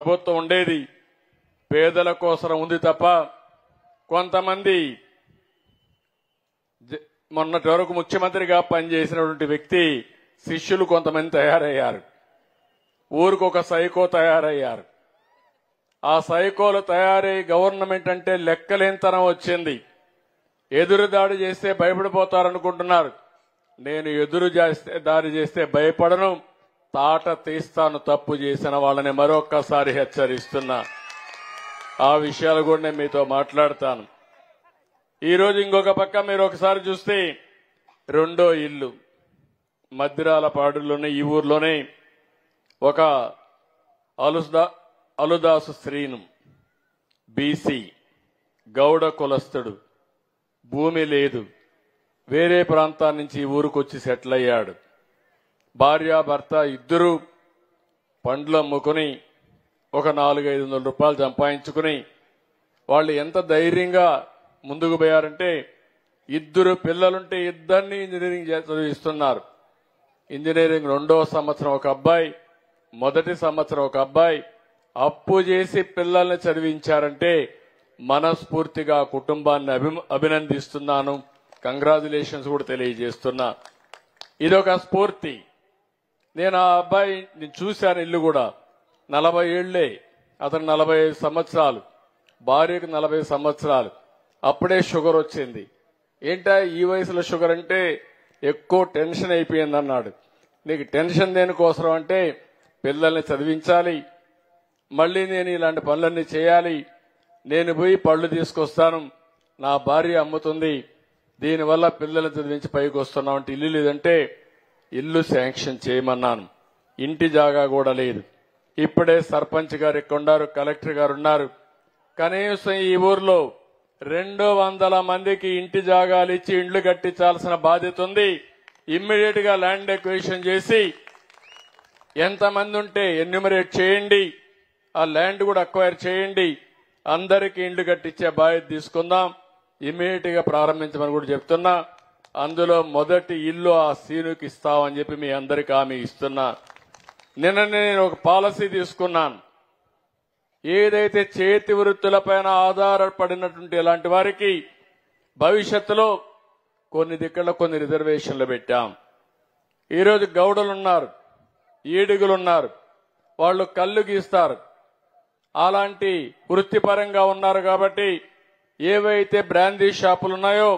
ప్రభుత్వం ఉండేది పేదల కోసం ఉంది తప్ప కొంతమంది మొన్నటి వరకు ముఖ్యమంత్రిగా పనిచేసినటువంటి వ్యక్తి శిష్యులు కొంతమంది తయారయ్యారు. ఊరికొక సైకో తయారయ్యారు. ఆ సైకోలు తయారై గవర్నమెంట్ అంటే లెక్కలేనితనం వచ్చింది. ఎదురుదాడి చేస్తే భయపడిపోతారనుకుంటున్నారు. నేను దాడి చేస్తే భయపడను, తాట తీస్తాను తప్పు చేసిన వాళ్ళని మరొక్కసారి హెచ్చరిస్తున్నా. ఆ విషయాలు కూడా నేను మీతో మాట్లాడతాను. ఈరోజు ఇంకొక పక్క మీరు ఒకసారి చూస్తే రెండో ఇల్లు మద్దిరాలపాడులోనే ఈ ఊర్లోనే ఒక అలుదాసు శ్రీను బీసీ గౌడ కులస్తుడు, భూమి లేదు, వేరే ప్రాంతాల నుంచి ఈ ఊరుకొచ్చి సెటిల్ అయ్యాడు. భార్యాభర్త ఇద్దరు పండ్లు అమ్ముకుని ఒక 400-500 రూపాయలు సంపాదించుకుని వాళ్ళు ఎంత ధైర్యంగా ముందుకు పోయారంటే ఇద్దరు పిల్లలుంటే ఇద్దరిని ఇంజనీరింగ్ చదివిస్తున్నారు. ఇంజనీరింగ్ 2వ సంవత్సరం ఒక అబ్బాయి, మొదటి సంవత్సరం ఒక అబ్బాయి. అప్పు చేసి పిల్లల్ని చదివించారంటే మనస్ఫూర్తిగా కుటుంబాన్ని అభినందిస్తున్నాను. కంగ్రాచులేషన్స్ కూడా తెలియజేస్తున్నా. ఇదొక స్ఫూర్తి. నేను ఆ అబ్బాయిని చూశాను. ఇల్లు కూడా 40 ఏళ్లే, అతను 45 సంవత్సరాలు, భార్యకు 40 సంవత్సరాలు. అప్పుడే షుగర్ వచ్చింది. ఏంటా ఈ వయసులో షుగర్ అంటే ఎక్కువ టెన్షన్ అయిపోయింది అన్నాడు. నీకు టెన్షన్ దేనికోసం అంటే పిల్లల్ని చదివించాలి, మళ్ళీ నేను ఇలాంటి పనులన్నీ చేయాలి, నేను పోయి పళ్ళు తీసుకొస్తాను, నా భార్య అమ్ముతుంది, దీనివల్ల పిల్లల్ని చదివించి పైకి వస్తున్నాం అంటే ఇల్లు లేదంటే ఇల్లు శాంక్షన్ చేయమన్నాను. ఇంటి జాగా కూడా లేదు. ఇప్పుడే సర్పంచ్ గారు ఇక్కడ ఉన్నారు, కలెక్టర్ గారు ఉన్నారు. కనీసం ఈ ఊర్లో 200 మందికి ఇంటి జాగాలు ఇచ్చి ఇండ్లు కట్టించాల్సిన బాధ్యత ఉంది. ఇమ్మీడియట్ గా ల్యాండ్ ఎక్విజిషన్ చేసి ఎంతమంది ఉంటే ఎన్యూమరేట్ చేయండి, ఆ ల్యాండ్ కూడా అక్వైర్ చేయండి, అందరికీ ఇండ్లు కట్టించే బాధ్యత తీసుకుందాం. ఇమ్మీడియట్ గా ప్రారంభించమని కూడా చెప్తున్నా. అందులో మొదటి ఇల్లు ఆ సీనుకి ఇస్తామని చెప్పి మీ అందరికీ హామీ ఇస్తున్నా. నిన్న నేను ఒక పాలసీ తీసుకున్నాను. ఏదైతే చేతి వృత్తులపైన ఆధారపడినటువంటి ఇలాంటి వారికి భవిష్యత్తులో కొన్ని దిక్కుల్లో కొన్ని రిజర్వేషన్లు పెట్టాం. ఈరోజు గౌడలున్నారు, ఈడుగులున్నారు, వాళ్ళు కళ్ళు గీస్తారు. అలాంటి వృత్తిపరంగా ఉన్నారు కాబట్టి ఏవైతే బ్రాందీ షాపులు ఉన్నాయో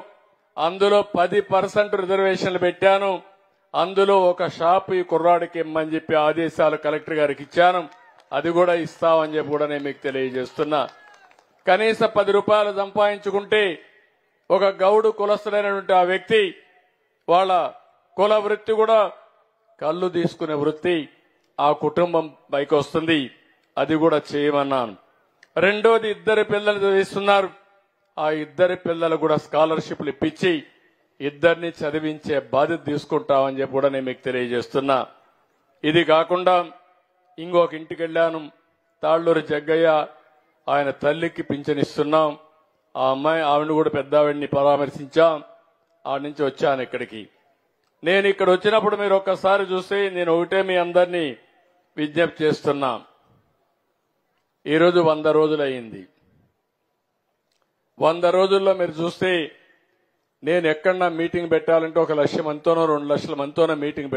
అందులో 10% రిజర్వేషన్లు పెట్టాను. అందులో ఒక షాపు ఈ కుర్రాడికి ఇమ్మని చెప్పి ఆదేశాలు కలెక్టర్ గారికి ఇచ్చాను. అది కూడా ఇస్తామని చెప్పి కూడా నేను మీకు తెలియజేస్తున్నా. కనీసం 10 రూపాయలు సంపాదించుకుంటే ఒక గౌడు కులస్తుడైనటువంటి ఆ వ్యక్తి వాళ్ళ కుల వృత్తి కూడా కళ్ళు తీసుకునే వృత్తి ఆ కుటుంబం పైకి వస్తుంది. అది కూడా చేయమన్నాను. రెండోది, 2 పిల్లలు చదివిస్తున్నారు. ఆ 2 పిల్లలు కూడా స్కాలర్షిప్లు ఇప్పించి 2 చదివించే బాధ్యత తీసుకుంటామని చెప్పి కూడా నేను మీకు తెలియజేస్తున్నా. ఇది కాకుండా ఇంకొక ఇంటికి వెళ్ళాను, తాళ్ళూరు జగ్గయ్య, ఆయన తల్లికి పింఛనిస్తున్నాం. ఆ అమ్మాయి ఆవిడ కూడా పెద్దావిడిని పరామర్శించాం. ఆడి నుంచి వచ్చాను ఇక్కడికి. నేను ఇక్కడ వచ్చినప్పుడు మీరు ఒక్కసారి చూస్తే నేను ఒకటే మీ అందరినీ విజ్ఞప్తి చేస్తున్నా. ఈరోజు 100 రోజులు అయింది. 100 రోజుల్లో మీరు చూస్తే నేను ఎక్కడన్నా మీటింగ్ పెట్టాలంటే 1 లక్ష మందితోనో 2 లక్షల మందితోనో మీటింగ్